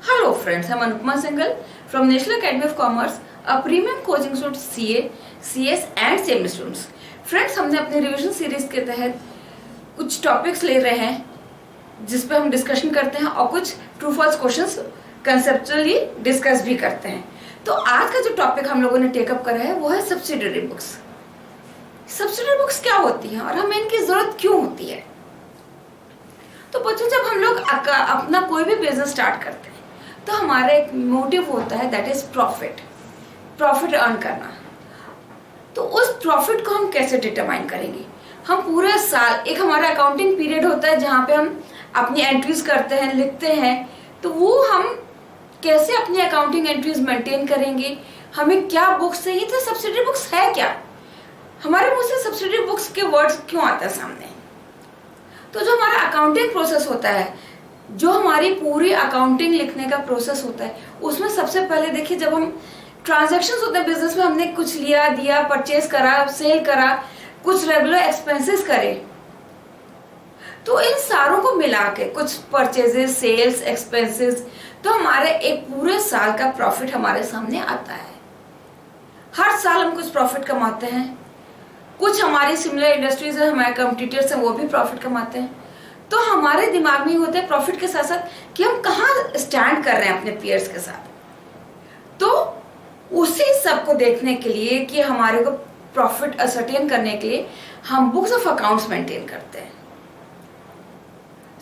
Hello friends, I'm Anupama Singhal from National Academy of Commerce, a premium coaching institute CA, CS and CMA students. Friends, हमने अपने revision series के तहत कुछ topics ले रहे हैं जिस पे हम डिस्कशन करते हैं और कुछ true false questions conceptually discuss भी करते हैं। तो आज का जो टॉपिक हम लोगों ने टेकअप करा है वो है सब्सिडियरी बुक्स। सब्सिडियरी बुक्स क्या होती हैं और हमें इनकी जरूरत क्यों होती है? तो बच्चों, जब हम लोग अपना कोई भी बिजनेस स्टार्ट करते हैं तो हमारा एक मोटिव होता है, दैट इज प्रॉफिट अर्न करना। तो उस प्रॉफिट को हम कैसे डिटरमाइन करेंगे? हम पूरे साल एक हमारा अकाउंटिंग पीरियड होता है जहाँ पे हम अपनी एंट्रीज करते हैं, लिखते हैं। तो वो हम कैसे अपनी अकाउंटिंग एंट्रीज मेंटेन करेंगे? हमें क्या बुक्स चाहिए? तो सब्सिडियरी बुक्स है क्या? हमारे मुंह से सब्सिडियरी बुक्स के वर्ड्स क्यों आता है सामने? तो जो हमारा अकाउंटिंग प्रोसेस होता है, जो हमारी पूरी अकाउंटिंग लिखने का प्रोसेस होता है, उसमें सबसे पहले देखिए, जब हम ट्रांजैक्शंस होते हैं बिजनेस में, हमने कुछ लिया दिया, परचेज करा, सेल करा, कुछ रेगुलर एक्सपेंसेस करे, तो इन सारों को मिला के कुछ परचेजेस, सेल्स, एक्सपेंसेस, तो हमारे एक पूरे साल का प्रॉफिट हमारे सामने आता है। हर साल हम कुछ प्रॉफिट कमाते हैं। कुछ हमारी सिमिलर इंडस्ट्रीज है, हमारे कॉम्पिटिटर्स हैं, वो भी प्रॉफिट कमाते हैं। तो हमारे दिमाग में होते हैं प्रॉफिट के साथ साथ कि हम कहाँ स्टैंड कर रहे हैं अपने पीयर्स के साथ। तो उसी सब को देखने के लिए कि हमारे को प्रॉफिट असर्टेन करने के लिए हम बुक्स ऑफ अकाउंट्स मेंटेन करते हैं।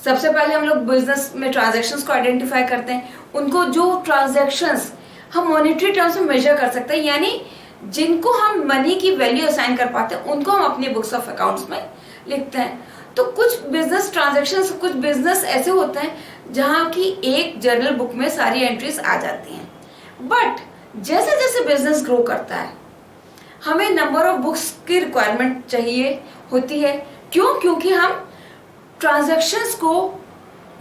सबसे पहले हम लोग बिजनेस में ट्रांजैक्शंस को आइडेंटिफाई करते हैं। उनको जो ट्रांजैक्शंस हम मॉनेटरी टर्म्स में मेजर कर सकते हैं, यानी जिनको हम मनी की वैल्यू असाइन कर पाते हैं, उनको हम अपनी बुक्स ऑफ अकाउंट्स में लिखते हैं। तो कुछ बिजनेस ट्रांजैक्शंस, कुछ बिजनेस ऐसे होते हैं जहां की एक जर्नल बुक में सारी एंट्रीज आ जाती हैं। बट जैसे जैसे बिजनेस ग्रो करता है, हमें नंबर ऑफ बुक्स की रिक्वायरमेंट चाहिए होती है। क्यों? क्योंकि हम ट्रांजैक्शंस को,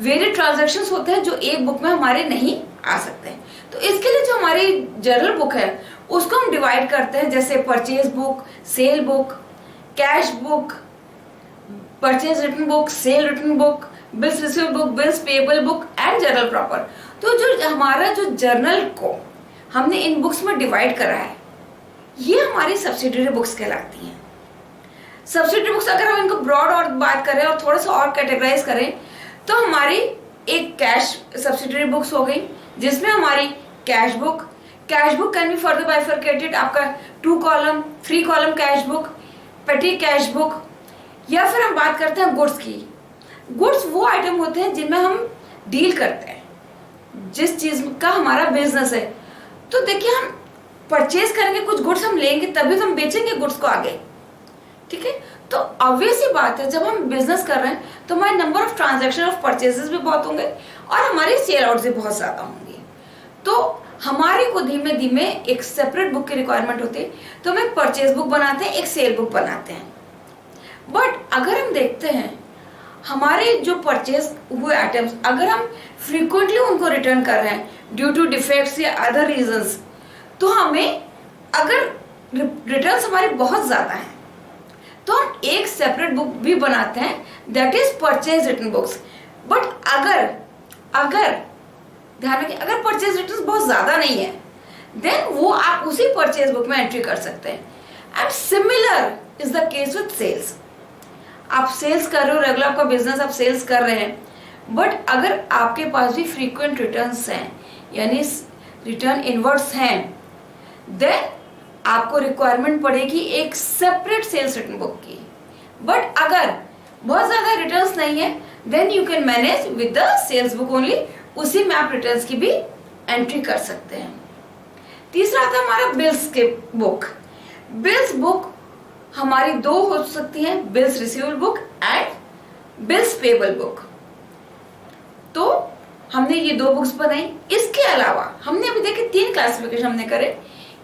वेरियड ट्रांजैक्शंस होते हैं जो एक बुक में हमारे नहीं आ सकते हैं। तो इसके लिए जो हमारी जर्नल बुक है उसको हम डिवाइड करते हैं, जैसे purchase book, sale book, cash book, purchase return book, cell return book, bills received book, bills payable book and journal proper. तो जो हमारा जो जर्नल को हमने इन बुक्स में डिवाइड करा है, ये हमारी सब्सिडियरी बुक्स कहलाती हैं। सब्सिडियरी बुक्स अगर हम इनको ब्रॉड और बात करें और थोड़ा सा और कैटेगराइज करें, तो हमारी एक कैश सब्सिडियरी बुक्स हो गई, जिसमें हमारी cash book can be further bifurcated, आपका 2 कॉलम 3 कॉलम कैश बुक, पेटी कैश बुक। या फिर हम बात करते हैं गुड्स की। गुड्स वो आइटम होते हैं जिनमें हम डील करते हैं, जिस चीज का हमारा बिजनेस है। तो देखिए, हम परचेज करेंगे, कुछ गुड्स हम लेंगे, तभी तो हम बेचेंगे गुड्स को आगे, ठीक है? तो ऑब्वियस ही बात है, जब हम बिजनेस कर रहे हैं तो हमारे number of transaction of purchases भी बहुत होंगे और हमारी सेल आउट भी बहुत ज्यादा होंगी। तो हमारे को धीमे धीमे एक सेपरेट बुक की रिक्वायरमेंट होती है, तो हम एक परचेज बुक बनाते हैं, एक सेल बुक बनाते हैं। बट अगर हम देखते हैं हमारे जो परचेज हुए आइटम्स, अगर हम फ्रीक्वेंटली उनको रिटर्न कर रहे हैं ड्यू टू डिफेक्ट्स या अदर रीजंस, तो हमें, अगर रिटर्न्स हमारे बहुत ज्यादा हैं, तो हम एक सेपरेट बुक भी बनाते हैं, that is purchase return books. But अगर ध्यान रखिए, अगर परचेज रिटर्न्स बहुत ज्यादा नहीं है, देन वो आप उसी परचेज बुक में एंट्री कर सकते हैं। And similar is the case with sales. आप सेल्स कर रहे हो, रेगुलर आपका बिजनेस, आप सेल्स कर रहे हैं, बट अगर आपके पास भी फ्रीक्वेंट रिटर्न्स हैं, यानी रिटर्न इनवर्ड्स हैं, देन आपको रिक्वायरमेंट पड़ेगी एक सेपरेट सेल्स रिटर्न बुक की। बट अगर बहुत ज्यादा रिटर्न्स नहीं है, then you can manage with the sales book only, उसी में आप रिटर्न्स की भी एंट्री कर सकते हैं। तीसरा आता है हमारा बिल्स के बुक। बिल्स बुक हमारी 2 हो सकती हैं, bills received book and bills payable book. तो हमने ये 2 बुक्स बनाई। इसके अलावा हमने अभी देखे 3 क्लासिफिकेशन हमने करे।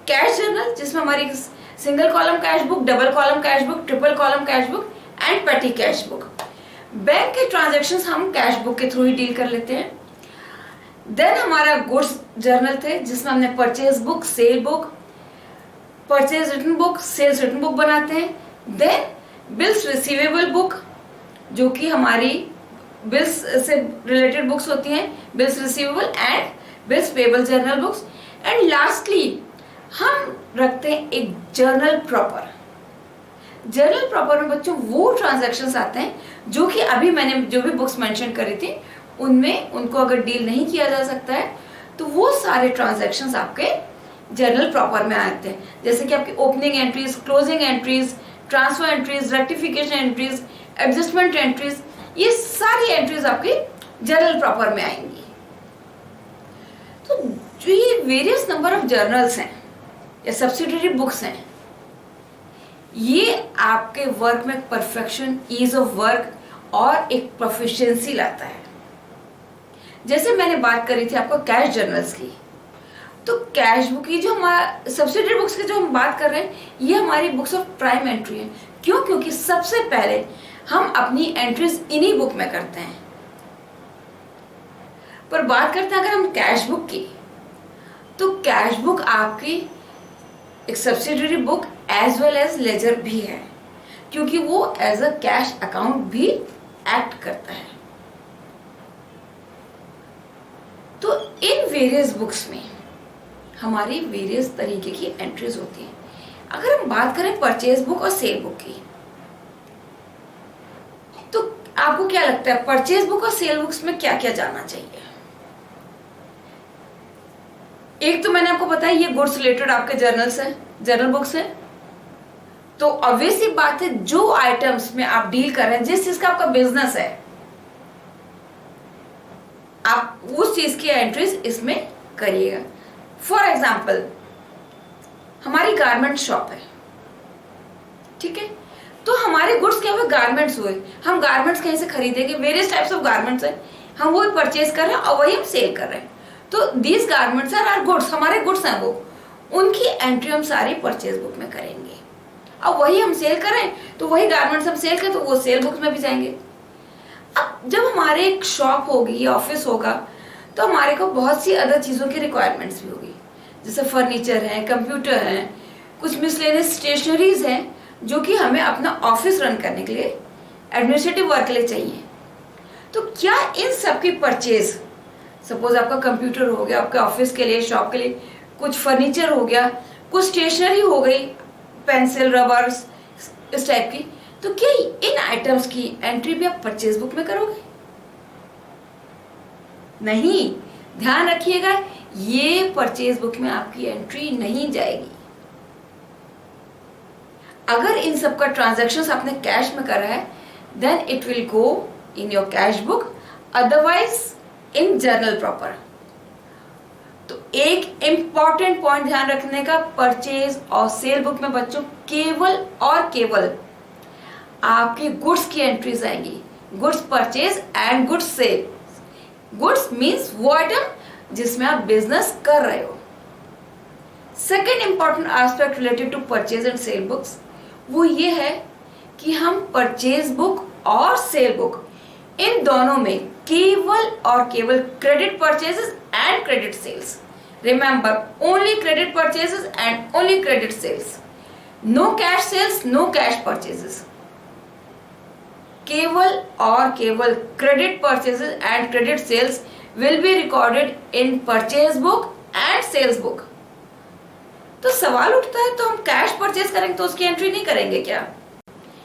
कैश जर्नल, जिसमें हमारी single column cash book, double column cash book, triple column cash book and पेटी कैश बुक। बैंक के ट्रांजैक्शंस हम कैश बुक के थ्रू ही डील कर लेते हैं। देन हमारा गुड्स जर्नल थे, जिसमें हमने purchase book, sale book, purchase return book, sales return book बनाते हैं। देन बिल्स रिसीवेबल बुक, जो कि हमारी बिल्स से रिलेटेड बुक्स होती हैं, bills receivable and bills payable journal books. And lastly हम रखते हैं एक जर्नल प्रॉपर। जर्नल प्रॉपर में बच्चों वो ट्रांजैक्शंस आते हैं जो कि अभी मैंने जो भी बुक्स मेंशन करी थी उनमें उनको अगर डील नहीं किया जा सकता है तो वो सारे ट्रांजैक्शंस आपके जर्नल प्रॉपर में आते हैं, जैसे कि आपकी opening entries, closing entries, transfer entries, rectification entries, adjustment entries, ये सारी एंट्रीज आपकी जर्नल प्रॉपर में आएंगी। तो जो ये वेरियस नंबर ऑफ जर्नल्स हैं या सब्सिडियरी बुक्स हैं, ये आपके वर्क में परफेक्शन, ईज ऑफ वर्क और एक प्रोफिशिएंसी लाता है। जैसे मैंने बात करी थी आपको कैश जर्नल्स की, तो कैश बुक की जो हमारा सब्सिडियरी बुक्स की जो हम बात कर रहे हैं, ये हमारी बुक्स ऑफ प्राइम एंट्री है। क्यों? क्योंकि सबसे पहले हम अपनी एंट्रीज इन्हीं बुक में करते हैं। पर बात करते हैं अगर हम कैश बुक की, तो कैश बुक आपकी एक subsidiary book as well as ledger भी है, क्योंकि वो एज अ कैश अकाउंट भी एक्ट करता है। तो इन वेरियस बुक्स में हमारी वेरियस तरीके की एंट्रीज होती हैं। अगर हम बात करें परचेज बुक और सेल बुक की, तो आपको क्या लगता है परचेज बुक और सेल बुक्स में क्या क्या जानना चाहिए? एक तो मैंने आपको बताया ये गुड्स रिलेटेड आपके जर्नल्स हैं, जर्नल बुक्स हैं। तो ऑब्वियस सी बात है जो आइटम्स में आप डील कर रहे हैं, जिस चीज का आपका बिजनेस है, आप उस चीज की एंट्रीज इसमें करिएगा। फॉर एग्जाम्पल हमारी गारमेंट शॉप है, ठीक है, तो हमारे गुड्स क्या हुए? गारमेंट्स हुए। हम गारमेंट्स कहीं से खरीदेंगे, वेरियस टाइप्स ऑफ गारमेंट्स हैं, हम वो परचेज कर रहे हैं और वही हम सेल कर रहे हैं। तो these garments are our goods, हमारे गुड्स हैं वो, उनकी एंट्री हम सारी परचेज बुक में करेंगे। अब वही हम सेल करें तो वही गारमेंट्स हम सेल करें तो वो सेल बुक में भी जाएंगे। अब जब हमारे एक शॉप होगी, ऑफिस होगा, तो हमारे को बहुत सी अदर चीज़ों की रिक्वायरमेंट्स भी होगी, जैसे फर्नीचर है, कंप्यूटर है, कुछ मिसलेनियस स्टेशनरीज हैं जो कि हमें अपना ऑफिस रन करने के लिए, एडमिनिस्ट्रेटिव वर्क के लिए चाहिए। तो क्या इन सब की परचेज, सपोज आपका कंप्यूटर हो गया आपके ऑफिस के लिए, शॉप के लिए, कुछ फर्नीचर हो गया, कुछ स्टेशनरी हो गई, पेंसिल, रबर्स, इस टाइप की, तो क्या इन आइटम्स की एंट्री भी आप परचेज बुक में करोगे? नहीं, ध्यान रखिएगा, ये परचेज बुक में आपकी एंट्री नहीं जाएगी। अगर इन सब का ट्रांजैक्शंस आपने कैश में करा है, then it will go in your cash book, otherwise in journal proper. तो एक इंपॉर्टेंट पॉइंट ध्यान रखने का, परचेज और सेल बुक में बच्चों केवल और केवल आपकी गुड्स की एंट्रीज आएंगी, goods purchase and goods sale. Goods means वो आइटम जिसमें आप बिजनेस कर रहे हो। Second important aspect related to purchase and sale books वो ये है कि हम परचेज बुक और सेल बुक इन दोनों में केवल और केवल credit purchases and credit sales, remember only credit purchases and only credit sales, no cash sales, no cash purchases, केवल और केवल credit purchases and credit sales will be recorded in purchase book and sales book. तो सवाल उठता है, तो हम cash purchase करेंगे तो उसकी एंट्री नहीं करेंगे क्या?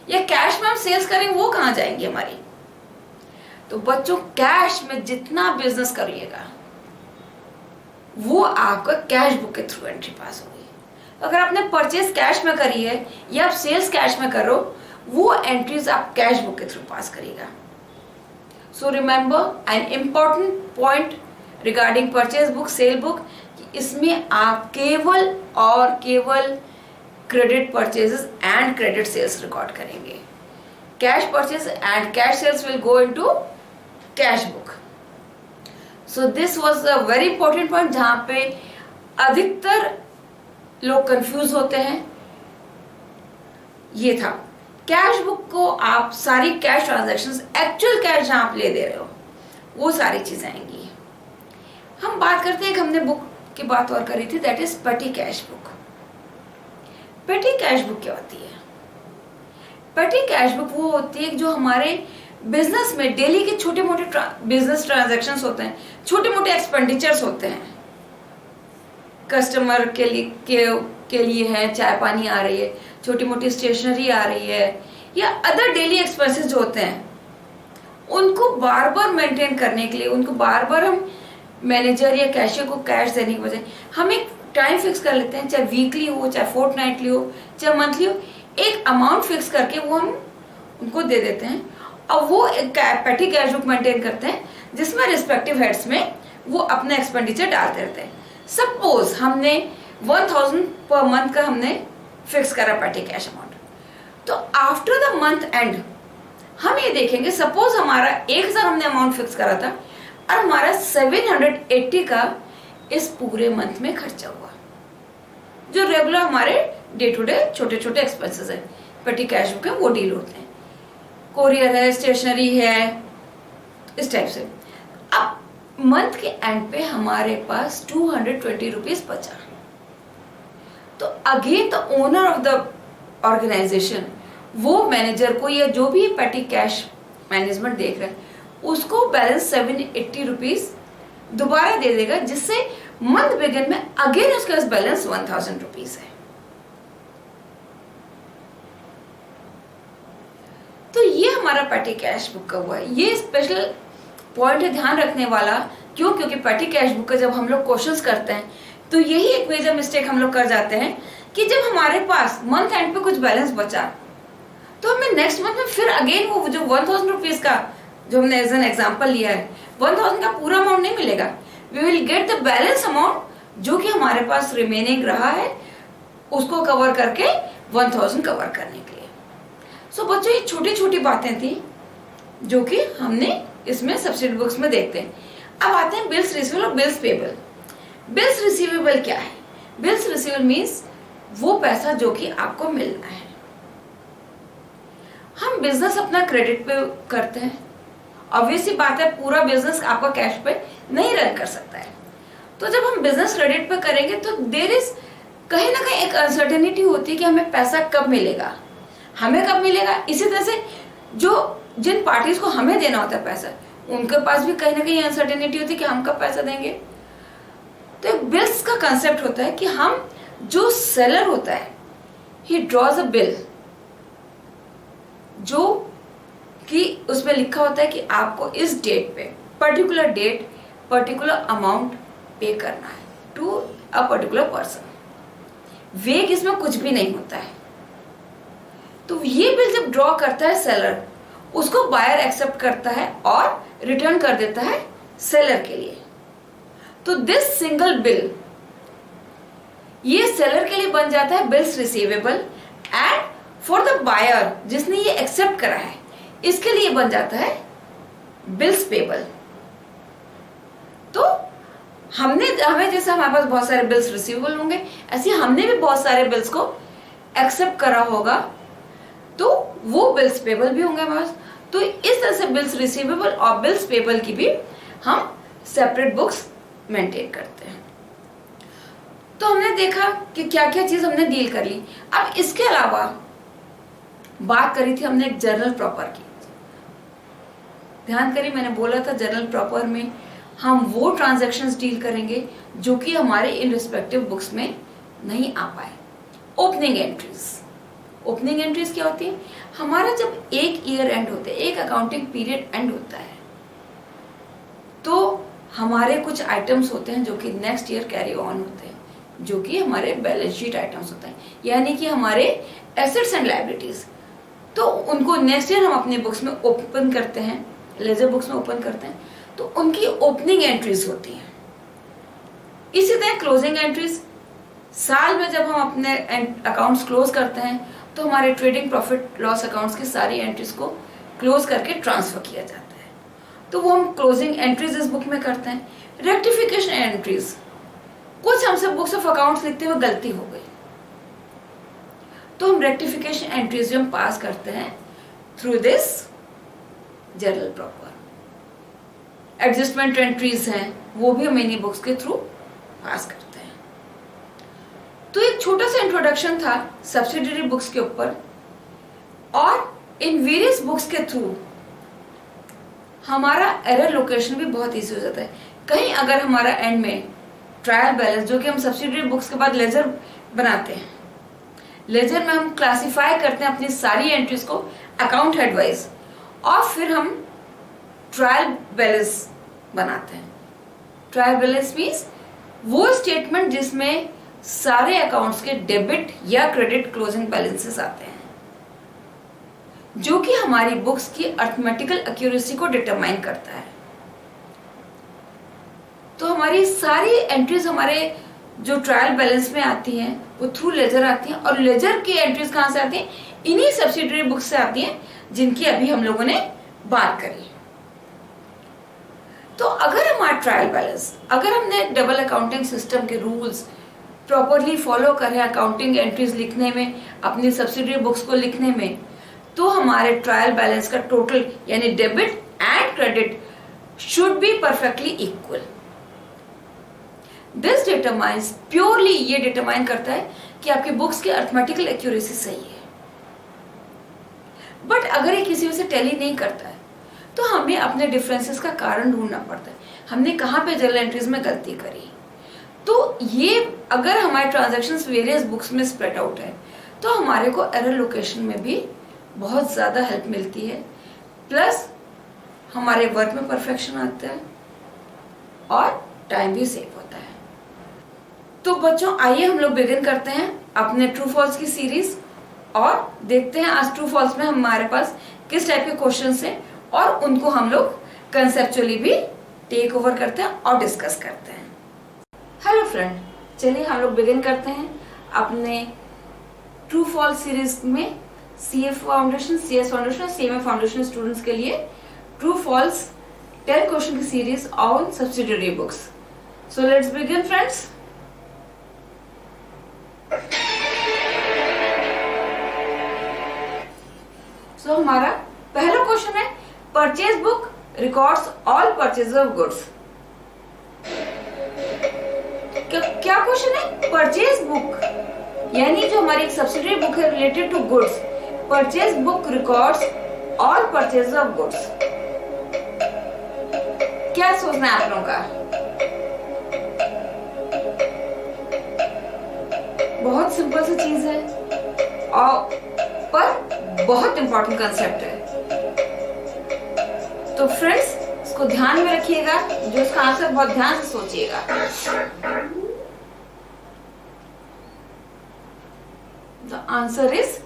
या कैश में हम सेल्स करेंगे, वो कहां जाएंगी हमारी? तो बच्चों कैश में जितना बिजनेस करिएगा वो आपका कैश बुक के थ्रू एंट्री पास होगी। अगर आपने परचेज कैश में करी है या आप सेल्स कैश में करो, वो एंट्रीज आप कैश बुक के थ्रू पास करिएगा। So remember an important point regarding purchase book, sale book, इसमें आप केवल और केवल credit purchases and credit sales record करेंगे। Cash purchase and cash sales will go into cash book. So this was a very important point जहां पे अधिकतर लोग कंफ्यूज होते हैं। ये था कैश बुक को आप सारी कैश ट्रांजैक्शंस, एक्चुअल कैश जहां आप ले दे रहे हो, वो सारी चीजें आएंगी। हम बात करते हैं कि हमने बुक की बात और करी थी, दैट इज पेटी कैश बुक। पेटी कैश बुक क्या होती है? पेटी कैश बुक वो होती है जो हमारे बिजनेस में डेली के छोटे मोटे बिजनेस ट्रांजैक्शंस होते हैं, छोटे मोटे एक्सपेंडिचर्स होते हैं, कस्टमर के लिए है, चाय पानी आ रही है, छोटी मोटी स्टेशनरी आ रही है, या अदर डेली एक्सपेंसेस जो होते हैं, उनको बार बार मेंटेन करने के लिए, उनको बार बार हम मैनेजर या कैशियर को कैश देने के बजाय हम एक टाइम फिक्स कर लेते हैं, चाहे वीकली हो, चाहे फोर्टनाइटली हो, चाहे मंथली हो, एक अमाउंट फिक्स करके वो हम उनको दे देते हैं और वो एक पेटी कैश बुक मेंटेन करते हैं जिसमें रिस्पेक्टिव हेड्स में वो अपना एक्सपेंडिचर डालते रहते हैं। सपोज हमने 1000 पर मंथ का हमने फिक्स करा पेटी कैश अमाउंट, तो आफ्टर द मंथ एंड हम ये देखेंगे, सपोज हमारा 1000 हमने अमाउंट फिक्स करा था और हमारा 780 का इस पूरे मंथ में खर्चा हुआ, जो रेगुलर हमारे डे टू डे छोटे छोटे एक्सपेंसेस है, पेटी कैश बुक है, वो डील होते हैं, कोरियर है, स्टेशनरी है, इस टाइप से। अब मंथ के एंड पे हमारे पास 220 रुपीज बचा, तो again the owner of the organisation वो मैनेजर को या जो भी पेटी कैश मैनेजमेंट देख रहा है उसको बैलेंस 780 रुपीज दोबारा दे देगा, जिससे मंथ बिगिन में अगेन उसके पास बैलेंस 1000 रुपीज है। तो ये हमारा पेटी कैश बुक का हुआ है। ये स्पेशल पॉइंट है ध्यान रखने वाला, क्यों? क्योंकि पेटी कैश बुक का जब हम लोग क्वेश्चंस करते हैं तो यही एक मेजर मिस्टेक हम लोग कर जाते हैं कि जब हमारे पास मंथ एंड पे कुछ बैलेंस बचा तो हमें नेक्स्ट मंथ में फिर अगेन वो जो 1000 रुपीज का जो हमने एज एन एग्जांपल लिया है, 1000 का पूरा अमाउंट नहीं मिलेगा, we will get the balance amount जो कि हमारे पास रिमेनिंग रहा है उसको कवर करके 1000 कवर करने के लिए। सो बच्चों, ये छोटी छोटी बातें थी जो कि हमने इसमें सब्सिडी बुक्स में देखते हैं। अब आते हैं बिल्स रिसीवेबल और बिल्स पेबल। बिल्स रिसीवेबल क्या है? बिल्स रिसीवेबल मीन्स वो पैसा जो कि आपको मिलना है। हम बिजनेस अपना क्रेडिट पे करते हैं, ऑब्वियसली बात है पूरा बिजनेस आपका कैश पे नहीं रन कर सकता है, तो जब हम बिजनेस क्रेडिट पे करेंगे तो देयर इज कहीं ना कहीं एक अनसर्टेनिटी होती है कि हमें पैसा कब मिलेगा, हमें कब मिलेगा। इसी तरह से जो जिन पार्टीज को हमें देना होता है पैसा, उनके पास भी कहीं ना कहीं अनसर्टेनिटी होती है कि हम कब पैसा देंगे। तो एक बिल्स का कंसेप्ट होता है कि हम जो सेलर होता है ही ड्रॉज अ बिल, जो कि उसमें लिखा होता है कि आपको इस डेट पे पर्टिकुलर डेट पर्टिकुलर अमाउंट पे करना है टू अ पर्टिकुलर पर्सन। वेग इसमें कुछ भी नहीं होता है। तो ये बिल जब ड्रॉ करता है सेलर, उसको बायर एक्सेप्ट करता है और रिटर्न कर देता है सेलर के लिए। तो दिस सिंगल बिल ये सेलर के लिए बन जाता है bills receivable, and for the buyer जिसने ये एक्सेप्ट करा है इसके लिए बन जाता है बिल्स पेबल। तो हमें जैसे हमारे पास बहुत सारे बिल्स रिसीवेबल होंगे, ऐसे हमने भी बहुत सारे बिल्स को एक्सेप्ट करा होगा, तो वो बिल्स पेबल भी होंगे हमारे पास। तो इस तरह से बिल्स रिसीवेबल और बिल्स पेबल की भी हम सेपरेट बुक्स मेंटेन करते हैं। तो हमने देखा कि क्या क्या चीज हमने डील कर ली। अब इसके अलावा बात करी थी हमने एक जर्नल प्रॉपर की। ध्यान करिए, मैंने बोला था जर्नल प्रॉपर में हम वो ट्रांजैक्शंस डील करेंगे जो कि हमारे इन रिस्पेक्टिव बुक्स में नहीं आ पाए। ओपनिंग एंट्रीज, ओपनिंग एंट्रीज क्या होती है? हमारा जब एक ईयर एंड होता है, एक अकाउंटिंग पीरियड एंड होता है, तो हमारे कुछ आइटम्स होते हैं जो कि नेक्स्ट ईयर कैरी ऑन होते हैं, जो कि हमारे बैलेंस शीट आइटम्स होते हैं, यानी कि हमारे एसेट्स एंड लायबिलिटीज। तो उनको नेक्स्ट ईयर हम अपने बुक्स में ओपन करते हैं, लेजर बुक्स में ओपन करते हैं, तो उनकी ओपनिंग एंट्रीज होती हैं। इसी तरह क्लोजिंग एंट्रीज, साल में जब हम अपने अकाउंट्स क्लोज करते हैं तो हमारे ट्रेडिंग प्रॉफिट लॉस अकाउंट्स की सारी एंट्रीज को क्लोज करके ट्रांसफर किया जाता है, तो वो हम क्लोजिंग एंट्रीज इस बुक में करते हैं। रेक्टिफिकेशन एंट्रीज, कुछ हमसे बुक्स ऑफ अकाउंट्स लिखते हुए गलती हो गई, तो हम रेक्टिफिकेशन एंट्रीज जो हम पास करते हैं through this journal proper. Adjustment entries हैं, वो भी हम इन्हीं बुक्स के थ्रू पास करते हैं। तो एक छोटा सा इंट्रोडक्शन था सब्सिडियरी बुक्स के ऊपर, और इन वेरियस बुक्स के थ्रू हमारा एरर लोकेशन भी बहुत इजी हो जाता है। कहीं अगर हमारा एंड में ट्रायल बैलेंस जो कि हम सब्सिडरी बुक्स के बाद लेजर बनाते हैं, लेजर में हम क्लासिफाई करते हैं अपनी सारी एंट्रीज को अकाउंट हेड वाइज, और फिर हम ट्रायल बैलेंस बनाते हैं। ट्रायल बैलेंस मीन्स वो स्टेटमेंट जिसमें सारे अकाउंट्स के डेबिट या क्रेडिट क्लोजिंग बैलेंसेस आते हैं, जो कि हमारी बुक्स की अर्थमेटिकल एक्यूरेसी को डिटरमाइन करता है। तो हमारी सारी एंट्रीज हमारे जो ट्रायल बैलेंस में आती हैं वो थ्रू लेजर आती हैं, और लेजर की एंट्रीज कहां से आती हैं? इन्हीं सब्सिडरी बुक्स से आती हैं जिनकी अभी हम लोगों ने बात करी। तो अगर हमारा ट्रायल बैलेंस, अगर हमने डबल अकाउंटिंग सिस्टम के रूल्स प्रॉपरली फॉलो करें अकाउंटिंग एंट्रीज लिखने में, अपनी सब्सिडरी बुक्स को लिखने में, तो हमारे ट्रायल बैलेंस का टोटल यानी debit and credit should be perfectly equal. This determines, purely ये डिटरमाइन करता है कि आपकी बुक्स की अर्थमेटिकल एक्यूरेसी सही है। बट अगर ये किसी वजह से टैली नहीं करता है तो हमें अपने डिफरेंसेस का कारण ढूंढना पड़ता है, हमने कहाँ पे जर्नल एंट्रीज में गलती करी। तो ये अगर हमारे ट्रांजैक्शंस वेरियस बुक्स में स्प्रेड आउट है तो हमारे को एरर लोकेशन में भी बहुत ज़्यादा हेल्प मिलती है, प्लस हमारे वर्क में परफेक्शन आता है और टाइम भी सेव होता है। तो बच्चों आइए हम लोग बिगिन करते हैं अपने ट्रू फॉल्स की सीरीज, और देखते हैं आज ट्रू फॉल्स में हमारे पास किस टाइप के क्वेश्चंस हैं, और उनको हम लोग कंसेप्चुअली भी टेक ओवर करते हैं और डिस्कस करते हैं। हेलो फ्रेंड, चलिए हम लोग बिगिन करते हैं अपने ट्रू फॉल्स सीरीज में सीएफ फाउंडेशन, सीएस फाउंडेशन और सीएमए फाउंडेशन स्टूडेंट्स के लिए ट्रू फॉल्स 10 क्वेश्चन की series on subsidiary books. So let's begin friends. So हमारा पहला क्वेश्चन है, purchase book records all purchase of goods. क्या क्वेश्चन है? परचेज बुक यानी जो हमारी एक सब्सिडियरी बुक है related to goods, purchase book records all purchase of goods. क्या सोचना है आप लोगों का? बहुत सिंपल सी चीज है और पर बहुत इंपॉर्टेंट कंसेप्ट है। तो फ्रेंड्स इसको ध्यान में रखिएगा, जो इसका आंसर बहुत ध्यान से सोचिएगा। The answer is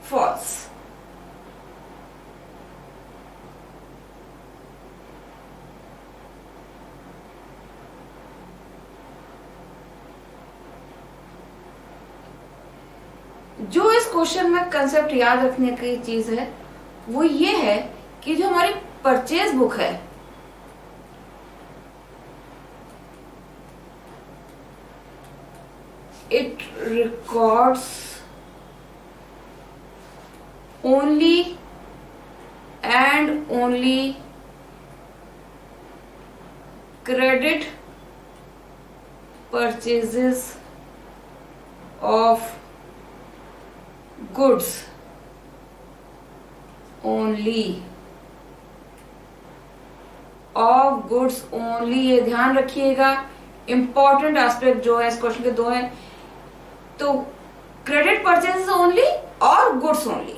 false. जो इस क्वेश्चन में कंसेप्ट याद रखने की चीज है वो ये है कि जो हमारी परचेज बुक है it records only and only credit purchases of goods only, of goods only. ये ध्यान रखिएगा, इंपॉर्टेंट एस्पेक्ट जो है इस क्वेश्चन के दो हैं। तो क्रेडिट परचेज ओनली और goods only.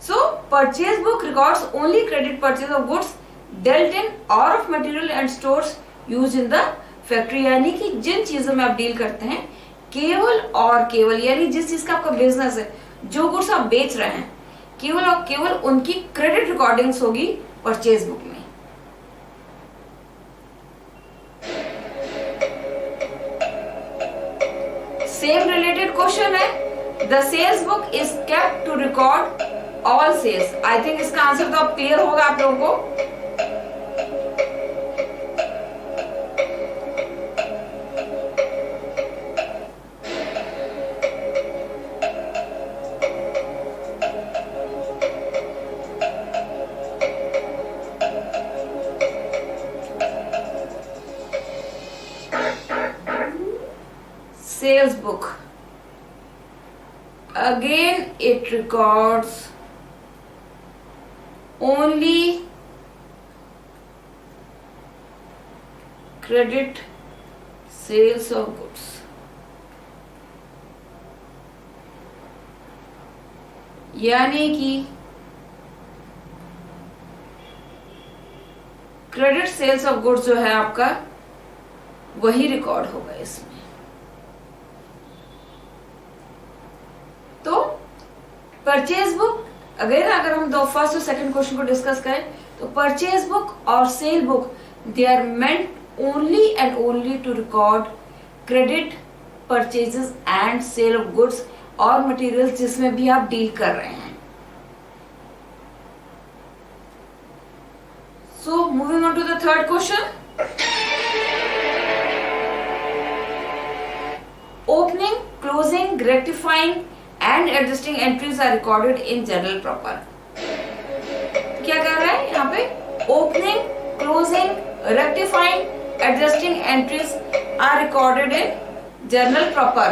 So purchase book records only credit purchase of goods dealt in और of material and stores used in the factory, यानी कि जिन चीजों में आप डील करते हैं केवल और केवल, यानी जिस चीज का आपका बिजनेस है, जो गुड्स आप बेच रहे हैं, केवल और केवल उनकी क्रेडिट रिकॉर्डिंग्स होगी परचेज बुक में। सेम रिलेटेड क्वेश्चन है, the sales book is kept to record all sales. I think इसका आंसर तो अब क्लियर होगा आप लोगों को। Sales book, again it records only credit sales of goods, यानी कि क्रेडिट सेल्स ऑफ गुड्स जो है आपका वही रिकॉर्ड होगा इसमें। तो परचेज बुक, अगर हम दो फर्स्ट और सेकंड क्वेश्चन को डिस्कस करें तो परचेज बुक और sale book they are meant only and only to record credit purchases and sale of goods और मटेरियल्स जिसमें भी आप डील कर रहे हैं। So moving on to the third question. Opening, closing, rectifying and adjusting entries are recorded in journal proper. क्या कह रहा है यहाँ पे? Opening, closing, rectifying, adjusting entries are recorded in journal proper.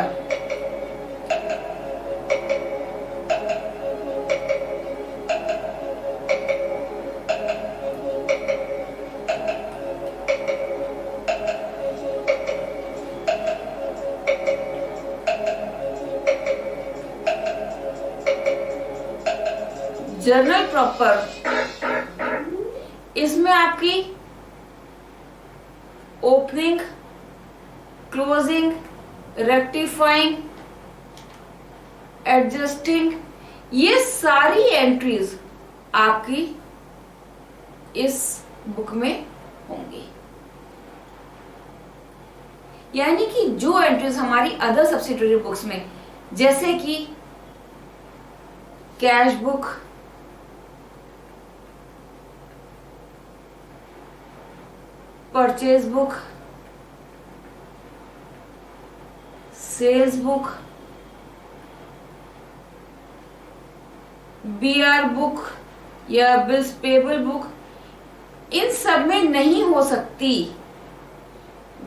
Journal proper, इसमें आपकी ओपनिंग, क्लोजिंग, रेक्टिफाइंग, एडजस्टिंग, ये सारी एंट्रीज आपकी इस बुक में होंगी। यानी कि जो एंट्रीज हमारी अदर सब्सिडियरी बुक्स में, जैसे कि cash book, purchase book, sales book, BR book या बिल्स पेबल बुक, इन सब में नहीं हो सकती,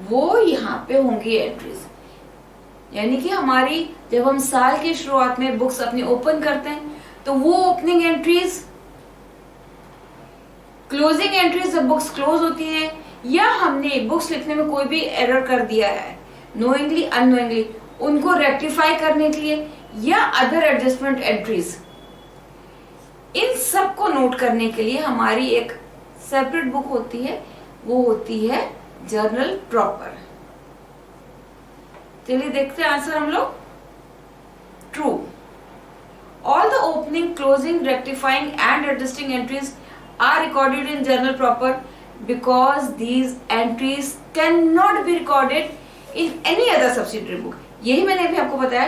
वो यहाँ पे होंगी एंट्रीज। यानी कि हमारी जब हम साल की शुरुआत में बुक्स अपनी ओपन करते हैं तो वो ओपनिंग एंट्रीज, क्लोजिंग एंट्रीज जब बुक्स क्लोज होती है, या हमने बुक्स लिखने में कोई भी एरर कर दिया है नोइंगली अननोइंगली, उनको रेक्टिफाई करने के लिए, या अदर एडजस्टमेंट एंट्रीज, इन सब को नोट करने के लिए हमारी एक सेपरेट बुक होती है, वो होती है जर्नल प्रॉपर। चलिए देखते हैं आंसर हम लोग। True, all the opening, closing, rectifying and adjusting entries are recorded in journal proper because these entries cannot be recorded in any other subsidiary book। यही मैंने अभी आपको बताया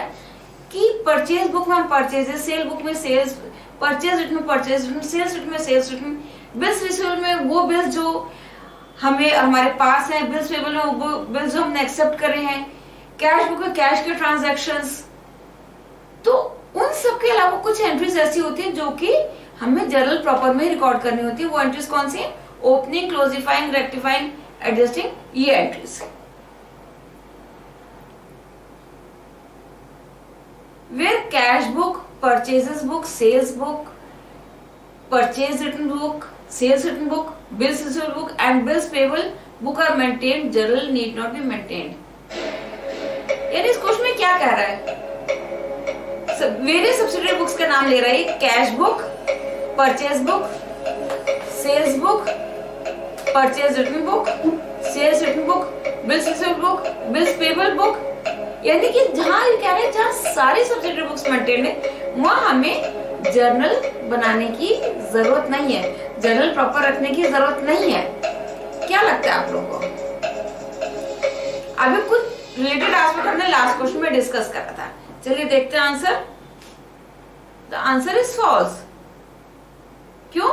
कि परचेज बुक में हम परचेजेस, सेल बुक में सेल्स, परचेज रिटर्न में परचेज रिटर्न, सेल्स रिटर्न में सेल्स रिटर्न, बिल्स रिसीवेबल में वो बिल्स जो हमें हमारे पास है, बिल्स पेबल में वो बिल्स जो हमने एक्सेप्ट करे हैं, कैश बुक में कैश के ट्रांजैक्शंस। तो उन सब के अलावा कुछ एंट्रीज ऐसी होती है जो कि हमें जर्नल प्रॉपर में रिकॉर्ड करनी होती है। वो एंट्रीज कौन सी है? ओपनिंग, क्लोजिफाइंग, रेक्टिफाइंग, एडजस्टिंग, ये entries. Where cash book, purchases book, sales book, purchase return book, sales return book, bills receivable book and bills payable book are maintained, journal need not be maintained. यानी इस question में क्या कह रहा है? Various subsidiary books का नाम ले रहा है, cash book, purchase book, sales book, purchase return book, sales return book, bills receivable book, bills payable book. यानी कि जहां क्या है, जहां सारी सब्सिडियरी बुक्स मेंटेन है, वहां हमें जर्नल बनाने की जरूरत नहीं है, जर्नल प्रॉपर रखने की जरूरत नहीं है। क्या लगता है आप लोगों को? अभी कुछ रिलेटेड एस्पेक्ट हमने लास्ट क्वेश्चन में डिस्कस करा था। चलिए देखते हैं answer. The answer is false. क्यों?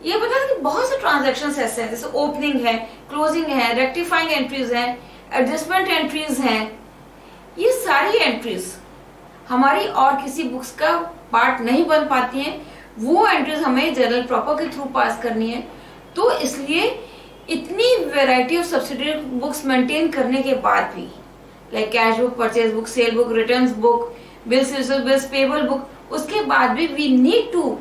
ये बता कि बहुत से ट्रांजैक्शंस ऐसे हैं, जैसे ओपनिंग है, क्लोजिंग है, रेक्टिफाइंग एंट्रीज हैं, एडजस्टमेंट एंट्रीज हैं। ये सारी एंट्रीज हमारी और किसी बुक्स का पार्ट नहीं बन पाती हैं। वो एंट्रीज हमें जर्नल प्रॉपर के थ्रू पास करनी है। तो इसलिए इतनी variety of subsidiary books maintain करने के बाद भी, like cash book, purchase book, sale book, returns book, bills receivable, bills payable book, उसके बाद भी वी नीड टू,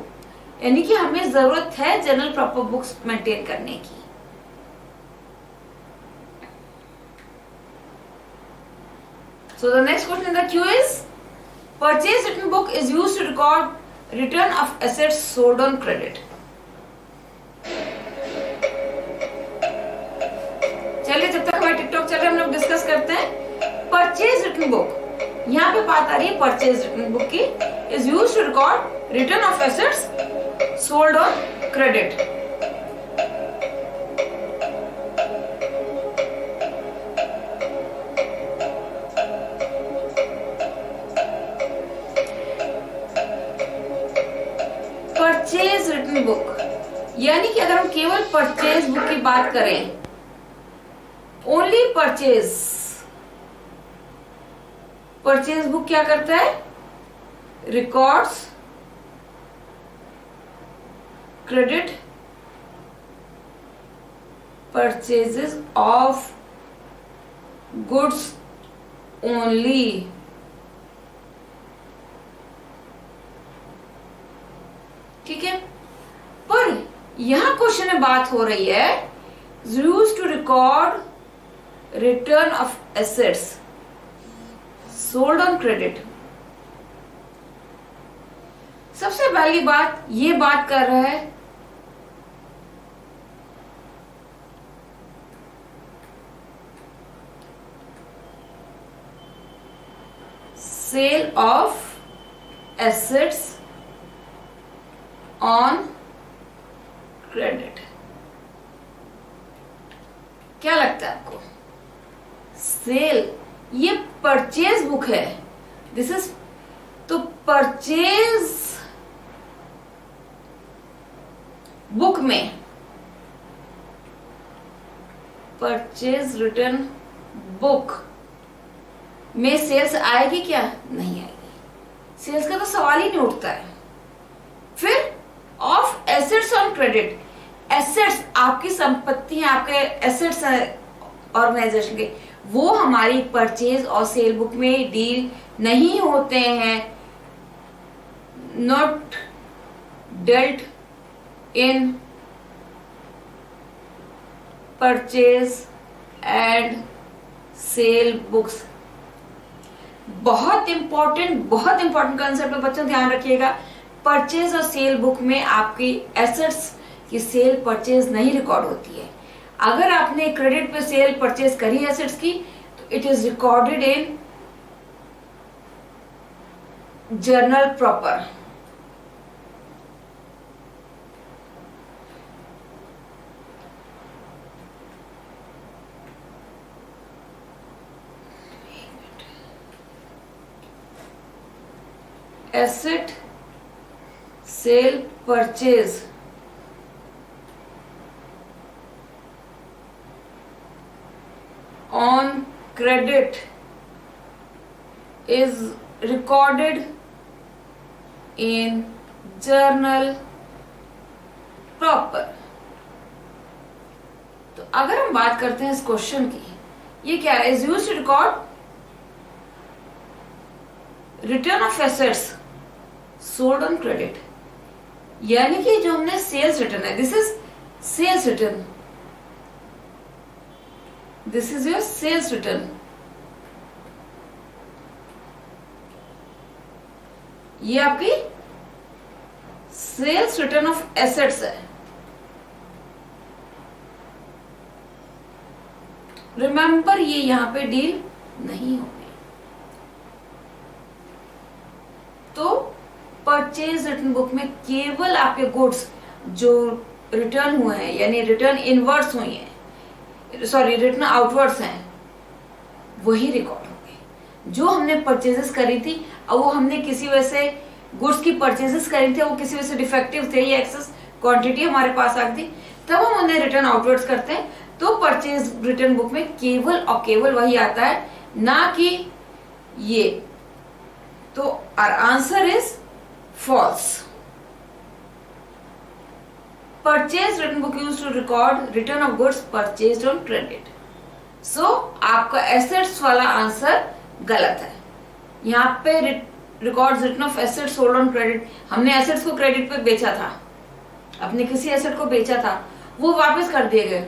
यानी कि हमें जरूरत है जर्नल प्रॉपर बुक्स मेंटेन करने की। So the next question in the queue is purchase written book is used to record return of assets sold on credit. चलिए जब तक हमारे टिकटॉक चल रहा है हम लोग डिस्कस करते हैं परचेज रिटर्न बुक। यहाँ पे बात आ रही है परचेज रिटर्न बुक की is used to record return of assets sold on credit. Purchase return book यानी कि अगर हम केवल परचेज बुक की बात करें, ओनली परचेज, परचेज बुक क्या करता है, records credit purchases of goods only. ठीक है, पर यहां क्वेश्चन में बात हो रही है used to record return of assets sold on credit. सबसे पहली बात ये बात कर रहा है sale of assets on credit. क्या लगता है आपको, सेल ये परचेज बुक है, दिस इज, तो परचेज बुक में परचेज रिटर्न बुक में सेल्स आएगी क्या, नहीं आएगी, सेल्स का तो सवाल ही नहीं उठता है। फिर of assets on credit, assets आपकी संपत्ति है, आपके एसेट्स ऑर्गेनाइजेशन के, वो हमारी परचेज और सेल बुक में डील नहीं होते हैं, not dealt in purchase and sale books. बहुत इंपॉर्टेंट कंसेप्ट है बच्चों, ध्यान रखिएगा। परचेज और सेल बुक में आपकी एसेट्स की सेल परचेज नहीं रिकॉर्ड होती है। अगर आपने क्रेडिट पे सेल परचेज करी एसेट्स की तो it is recorded in journal proper. Asset cell purchase on credit is recorded in journal proper। तो अगर हम बात करते हैं इस क्वेश्चन की, ये क्या है, is used to record return of assets sold on credit, यानी कि जो हमने सेल्स रिटर्न है, this is sales return, this is your sales return. ये आपकी सेल्स रिटर्न ऑफ एसेट्स है। रिमेंबर ये यहां पे डील नहीं होगी। तो परचेज रिटर्न बुक में केवल आपके गुड्स जो रिटर्न हुए हैं, यानी रिटर्न इनवर्ड्स हुई हैं, सॉरी रिटर्न आउटवर्ड्स हैं, वही रिकॉर्ड होंगे। जो हमने परचेजेस करी थी और वो हमने किसी वजह से गुड्स की परचेजेस करी थी, वो किसी वजह से डिफेक्टिव थे या एक्सेस क्वांटिटी हमारे पास आ गई, तब हम उन्हें रिटर्न आउटवर्ड्स करते हैं। तो परचेज रिटर्न बुक में केवल और केवल वही आता है, ना कि ये। तो our answer is false. Purchase return book used to record return of goods purchased on credit. So आपका एसेट्स वाला आंसर गलत है। यहाँ पे record return of assets sold on credit, हमने एसेट्स को क्रेडिट पे बेचा था, अपने किसी एसेट को बेचा था, वो वापस कर दिए गए,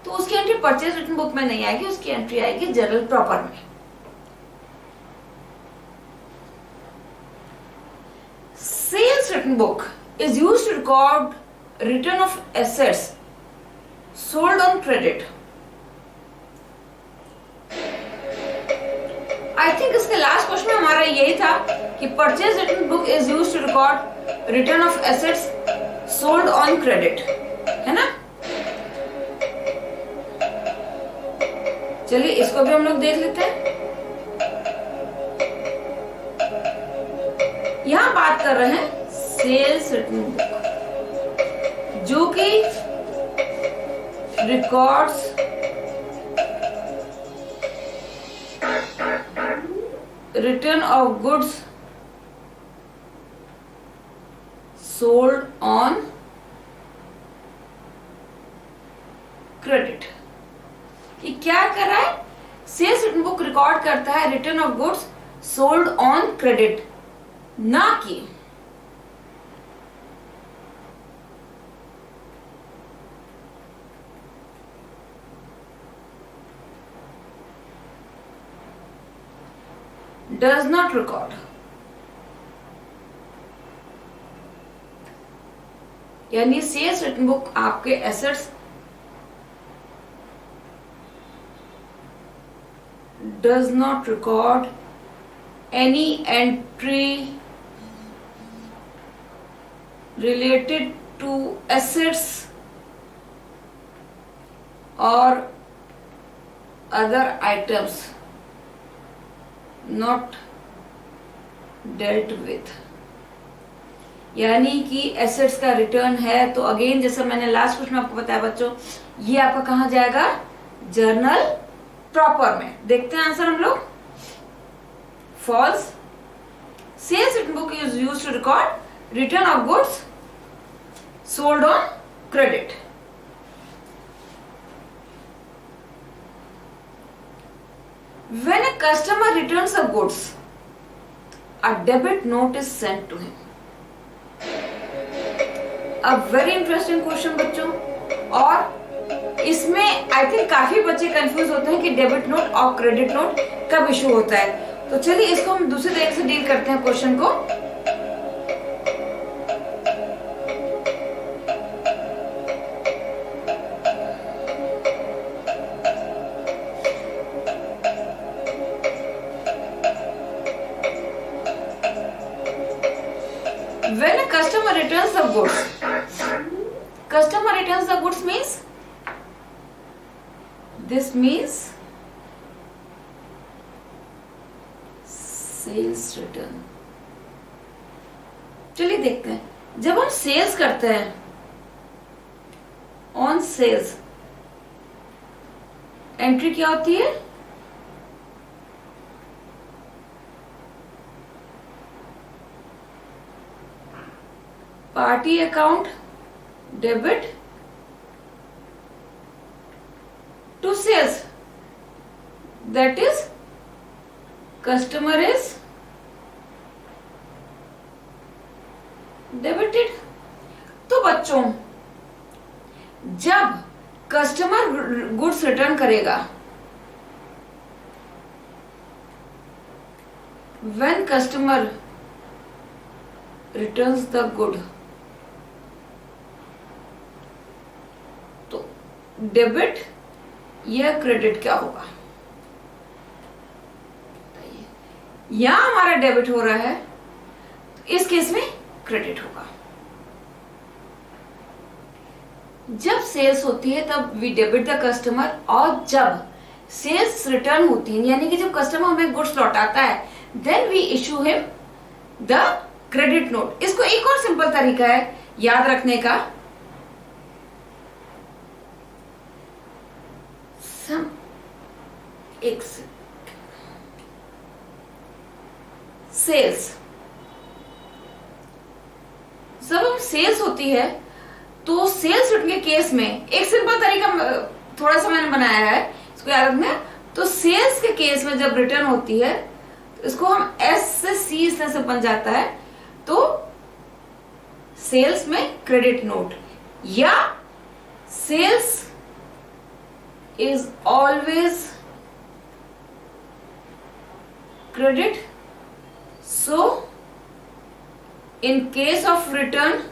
तो उसकी एंट्री परचेज रिटर्न बुक में नहीं आएगी, उसकी एंट्री आएगी जनरल प्रॉपर में। written book is used to record return of assets sold on credit. I think इसके लास्ट क्वेश्चन में हमारा यही था कि purchase return book is used to record return of assets sold on credit, है ना। चलिए इसको भी हम लोग देख लेते हैं। यहां बात कर रहे हैं सेल्स रिटर्न बुक, जो कि records return of goods sold on credit. ये क्या कर रहा है? सेल्स रिटर्न बुक रिकॉर्ड करता है return of goods sold on credit, ना कि does not record। यानी सेल्स रिटर्न बुक आपके assets does not record any entry related to assets or other items not dealt with। यानी कि assets का return है तो अगेन जैसा मैंने लास्ट क्वेश्चन में आपको बताया बच्चों, ये आपका कहां जाएगा? जर्नल प्रॉपर में। देखते हैं आंसर हम लोग। False. Sales return book is used to record return of goods sold on credit. When a customer returns a goods, a debit note is sent to him। A very interesting question बच्चों, और इसमें I think काफी बच्चे confuse होते हैं कि debit note और credit note कब इशू होता है। तो चलिए इसको हम दूसरे तरीके से डील करते हैं क्वेश्चन को। When a customer returns the goods, customer returns the goods means, this means sales return। चलिए देखते हैं, जब हम सेल्स करते हैं ऑन सेल्स, एंट्री क्या होती है? Party account debit to sales, that is customer is debited. तो बच्चों जब कस्टमर गुड्स रिटर्न करेगा, when customer returns the good, debit या क्रेडिट क्या होगा? यहां हमारा डेबिट हो रहा है, इस केस में क्रेडिट होगा। जब सेल्स होती है तब वी डेबिट द कस्टमर, और जब सेल्स रिटर्न होती है यानी कि जब कस्टमर हमें गुड्स लौटाता है, then we issue him the credit note. इसको एक और सिंपल तरीका है याद रखने का, एक सेल्स, जब हम सेल्स होती है तो सेल्स रिटर्न के केस में एक सिंपल तरीका थोड़ा सा मैंने बनाया है, इसको याद रखना है। तो सेल्स के केस में जब रिटर्न होती है तो इसको हम एस से सी इस तरह से बन जाता है, तो सेल्स में क्रेडिट नोट, या sales is always credit, so In case of return,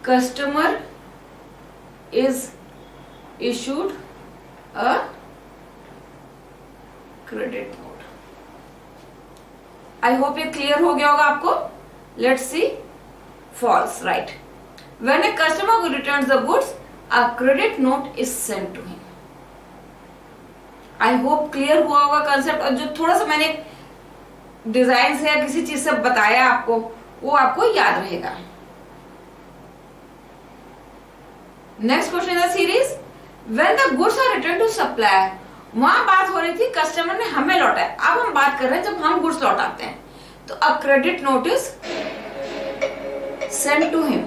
customer is issued a credit note. I hope ये क्लियर हो गया होगा आपको. Let's see. False, right. When a customer returns the goods, a credit note is sent to him. I hope clear हुआ होगा concept. और जो थोड़ा सा मैंने डिजाइन से या किसी चीज से बताया आपको, वो आपको याद रहेगा. Next question in the series, when the goods are return to supplier. वहां बात हो रही थी कस्टमर ने हमें लौटाया. अब हम बात कर रहे हैं जब हम गुड्स लौटाते हैं, तो a credit notice send to him.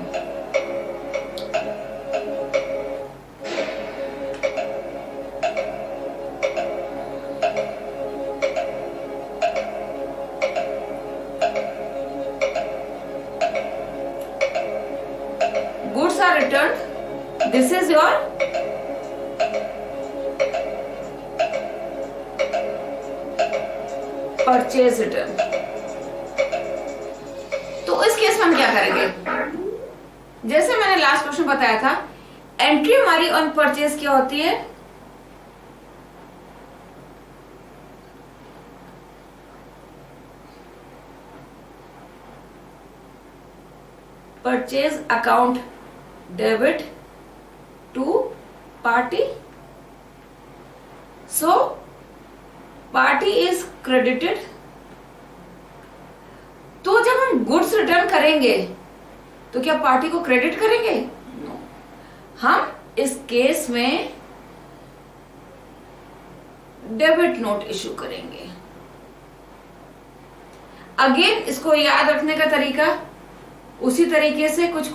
Goods are returned. This is your purchase return. तो इस केस में हम क्या करेंगे, जैसे मैंने लास्ट क्वेश्चन बताया था, एंट्री हमारी ऑन परचेज क्या होती है, purchase account debit to party. So party is credited. तो जब हम गुड्स रिटर्न करेंगे तो क्या पार्टी को क्रेडिट करेंगे? नो. हम इस केस में डेबिट नोट इशू करेंगे. अगेन इसको याद रखने का तरीका उसी तरीके से कुछ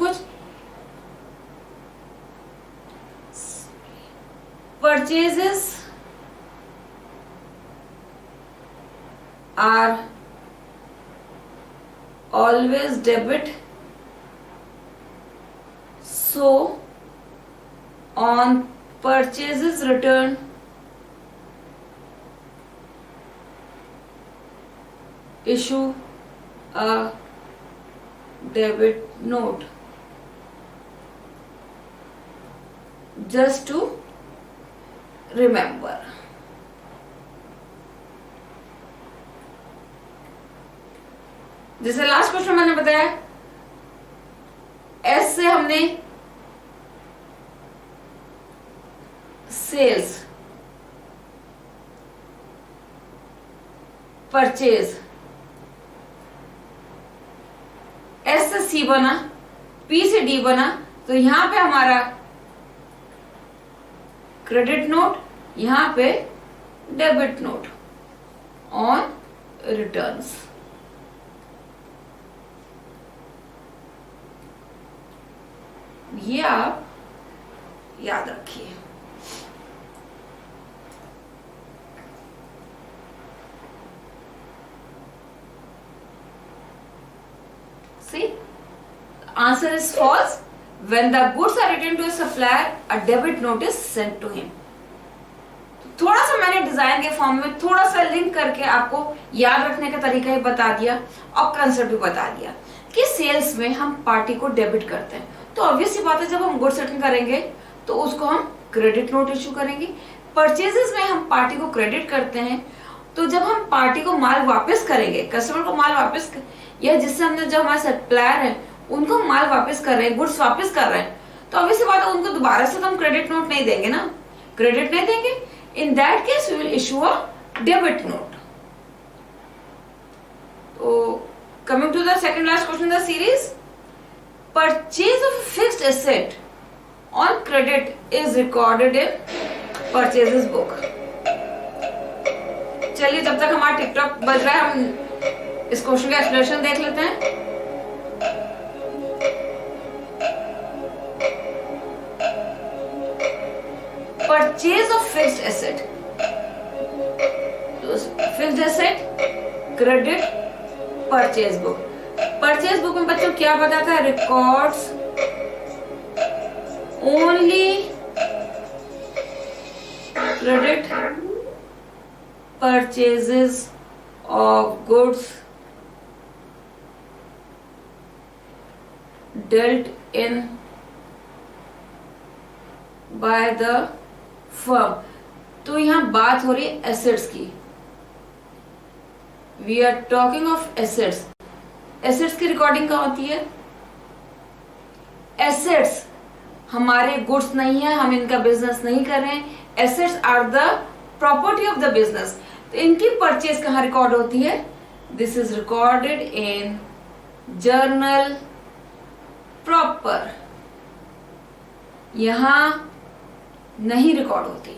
purchases are always debit, so on purchases return issue a debit note, just to remember. जैसे लास्ट क्वेश्चन मैंने बताया, एस से हमने सेल्स, परचेज, एस से सी बना, पी से डी बना, तो यहां पे हमारा क्रेडिट नोट, यहां पे डेबिट नोट ऑन रिटर्न्स. ये आप याद रखिए. See, answer is false. When the goods are returned to a supplier, a debit note is sent to him. थोड़ा सा मैंने डिजाइन के फॉर्म में थोड़ा सा लिंक करके आपको याद रखने का तरीका ही बता दिया और कंसेप्ट भी बता दिया कि सेल्स में हम पार्टी को डेबिट करते हैं. तो ऑब्वियस सी बात है, जब हम गुड्स रिटर्न करेंगे तो उसको हम क्रेडिट नोट इशू करेंगे. परचेजेस में हम पार्टी को क्रेडिट करते हैं, तो जब हम पार्टी को माल वापस करेंगे, कस्टमर को माल वापस या जिससे हमने जो हमारे सप्लायर है उनको माल वापस कर रहे हैं, गुड्स वापस कर रहे हैं, तो ऑब्वियस सी बात है उनको दोबारा से तो हम क्रेडिट नोट नहीं देंगे ना, क्रेडिट नहीं देंगे. In that case we will issue a debit note. तो coming to the second last question in the series, purchase of fixed asset on credit is recorded in purchases book. चलिए जब तक हमारा टिकटॉक बज रहा है, हम इस क्वेश्चन का एक्सप्लेनेशन देख लेते हैं. परचेज ऑफ फिक्स्ड एसेट, तो fixed asset credit purchase book. Purchase book में बच्चों क्या बताता है, records only credit purchases of goods dealt in by the firm। तो यहां बात हो रही है एसेट्स की। We are talking of assets. Assets की रिकॉर्डिंग कहाँ होती है? एसेट्स हमारे गुड्स नहीं है, हम इनका बिजनेस नहीं कर रहे हैं। Assets are the property of the business. तो इनकी परचेज कहाँ रिकॉर्ड होती है? This is recorded in journal proper. यहां नहीं रिकॉर्ड होती,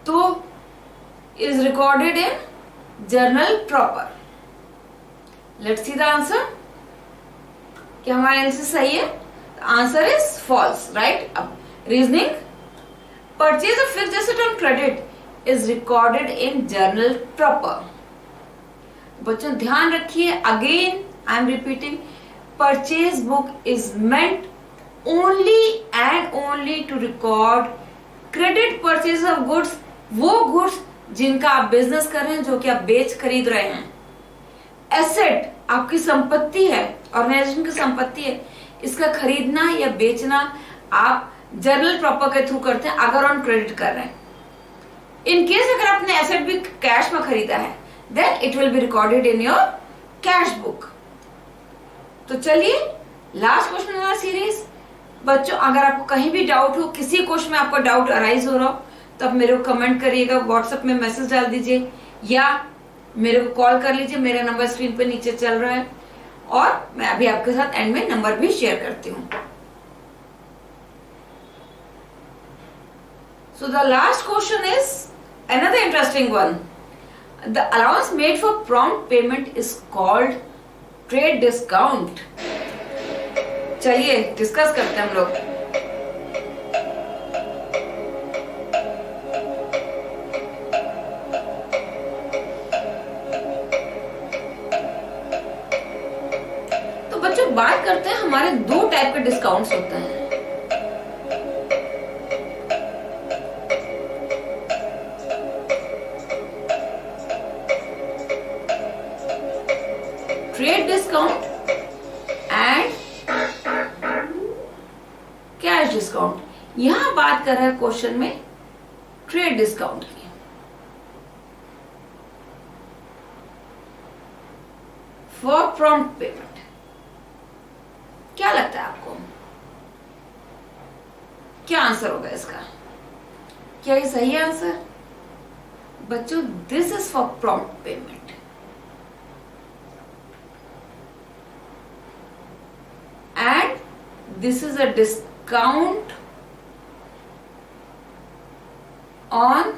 तो is recorded in journal proper. Let's see the answer. क्या हमारा आंसर सही है? Answer is false, right. अब reasoning, purchase of fixed asset on credit is recorded in journal proper. बच्चों ध्यान रखिए, again I am repeating, purchase book is meant only and only to record credit purchase of goods. वो goods जिनका आप business कर रहे हैं, जो कि आप बेच खरीद रहे हैं। एसेट आपकी संपत्ति है, ऑर्गेनाइजेशन की संपत्ति है, इसका खरीदना या बेचना आप जर्नल प्रॉपर के थ्रू करते हैं अगर ऑन क्रेडिट कर रहे हैं। इन केस अगर आपने एसेट भी कैश में खरीदा है, then it will be recorded in your cash book. तो चलिए last question in our series. बच्चों अगर आपको कहीं भी डाउट हो, किसी क्वेश्चन में आपको डाउट अराइज हो रहा हो, तो आप मेरे को कमेंट करिएगा, व्हाट्सएप में मैसेज डाल दीजिए या मेरे को कॉल कर लीजिए। मेरा नंबर स्क्रीन पे नीचे चल रहा है और मैं अभी आपके साथ एंड में नंबर भी शेयर करती हूँ। So the last question is another interesting one. The allowance made for prompt payment is called trade discount. चलिए डिस्कस करते हैं हम लोग। तो बच्चों बात करते हैं, हमारे दो टाइप के डिस्काउंट्स होते हैं। Trade discount and cash discount. यहां बात कर रहे हैं क्वेश्चन में ट्रेड डिस्काउंट की। फॉर प्रॉम्प्ट पेमेंट, क्या लगता है आपको क्या आंसर होगा इसका? क्या ये सही आंसर? बच्चों this is for prompt payment and this is a discount on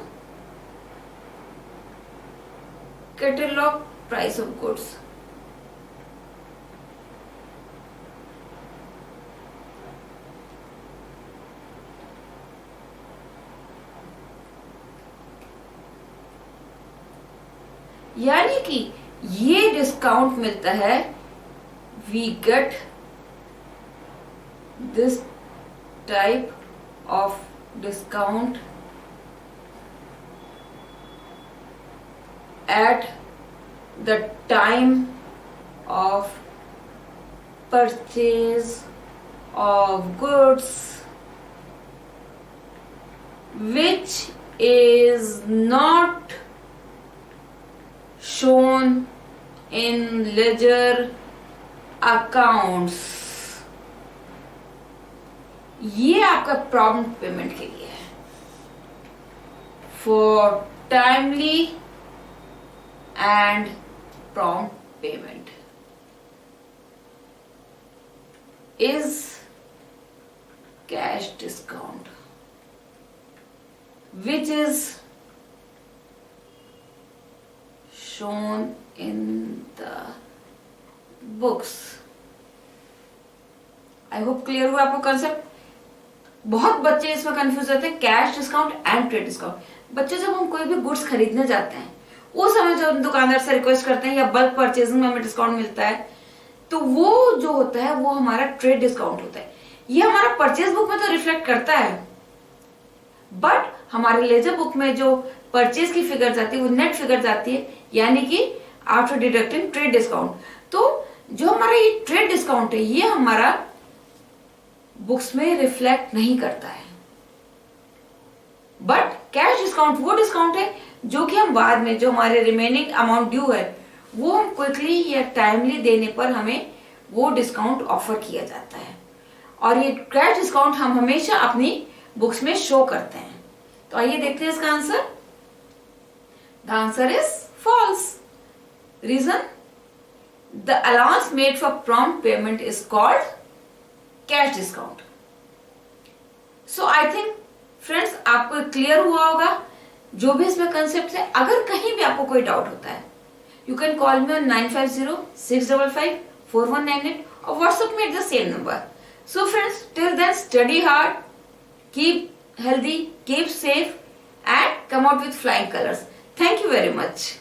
catalog price of goods। यानी कि ये डिस्काउंट मिलता है, we get this type of discount at the time of purchase of goods, which is not shown in ledger accounts। ये आपका prompt payment के लिए है। For timely and prompt payment is cash discount which is shown in the books। I hope clear हुआ आपको concept. बहुत बच्चे इसमें कंफ्यूज होते हैं, cash discount and trade discount. बच्चे जब हम कोई भी गुड्स खरीदने जाते हैं, वो समय जो दुकानदार से रिक्वेस्ट करते हैं या बल्क परचेजिंग में हमें डिस्काउंट मिलता है, तो वो जो होता है वो हमारा ट्रेड डिस्काउंट होता है। ये हमारा परचेज बुक में तो रिफ्लेक्ट करता है, बट हमारे लेजर बुक में जो परचेज की फिगर जाती है वो नेट फिगर जाती है, यानी कि आफ्टर डिडक्टिंग ट्रेड डिस्काउंट। तो जो हमारा ये ट्रेड डिस्काउंट है ये हमारा बुक्स में रिफ्लेक्ट नहीं करता है। बट कैश डिस्काउंट वो डिस्काउंट है जो कि हम बाद में, जो हमारे रिमेनिंग अमाउंट ड्यू है वो हम क्विकली या टाइमली देने पर हमें वो डिस्काउंट ऑफर किया जाता है, और ये कैश डिस्काउंट हम हमेशा अपनी बुक्स में शो करते हैं। तो आइए देखते हैं इसका answer. The answer is false. Reason, the allowance made for prompt payment is called cash discount. So I think friends आपको क्लियर हुआ होगा जो भी इसमें कंसेप्ट है। अगर कहीं भी आपको कोई डाउट होता है, you can call me on 9506554198 or WhatsApp me at the same number. So friends, till then study hard, keep healthy, keep safe and come out with flying colors. Thank you very much.